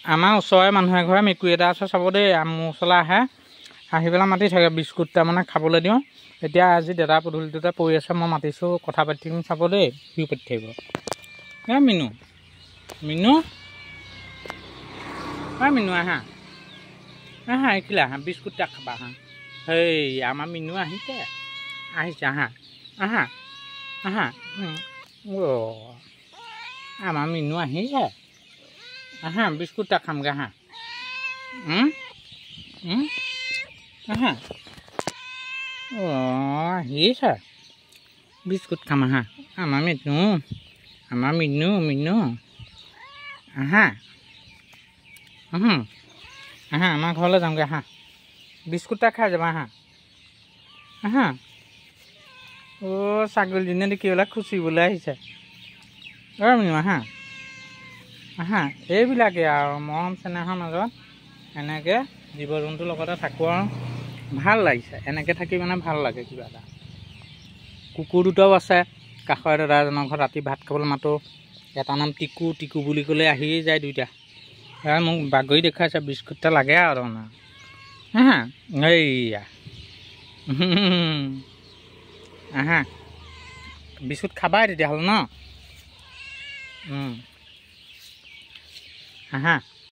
আমাৰ ওচৰৰে মানুহ এঘৰে মেকুৰী এটা আছে চাব দেই। মোৰ ওচৰলৈ আহে, আহি পেলাই মাতি থাকে বিস্কুট তাৰমানে খাবলৈ দিওঁ। এতিয়া আজি দাদা পদূলিটোতে পৰি আছে, মই মাতিছোঁ কথা পাতি থাকিম চাব দেই, সি পাতি থাকিব। মিনু মিনু মিনু আহা আহা, এইখিলা আহা, বিস্কুট এটা খাবা আহা। সেই আমাৰ মিনু আহিছে আহা আহা আহা। আমাৰ মিনু আহিছে, আহা বিস্কুট এটা খামগৈ আহা। আহা আহিছে, বিস্কুট খাম আহা। আমাৰ মিনু আহা আহা, আমাৰ ঘৰলৈ যামগৈ আহা, বিস্কুট এটা খাই যাবা আহা আহা। ছাগলীজনীয়ে দেখি পেলাই খুচিবলৈ আহিছে। মিনু আহা আহা। এইবিলাকেই আৰু মৰম চেনেহৰ মাজত এনেকৈ জীৱ জন্তুৰ লগতে থাকোঁ আৰু ভাল লাগিছে। এনেকৈ থাকি মানে ভাল লাগে কিবা এটা। কুকুৰ দুটাও আছে কাষৰ দাদা এজনৰ ঘৰত, ৰাতি ভাত খাবলৈ মাতোঁ। এটা নাম টিকু, টিকু বুলি ক'লে আহিয়ে যায় দুইটা। মোক বাগৰি দেখুৱাইছে, বিস্কুট এটা লাগে আৰু তাৰমানে। হা এইয়া আহা, বিস্কুট খাবাই তেতিয়াহ'লে ন। আহা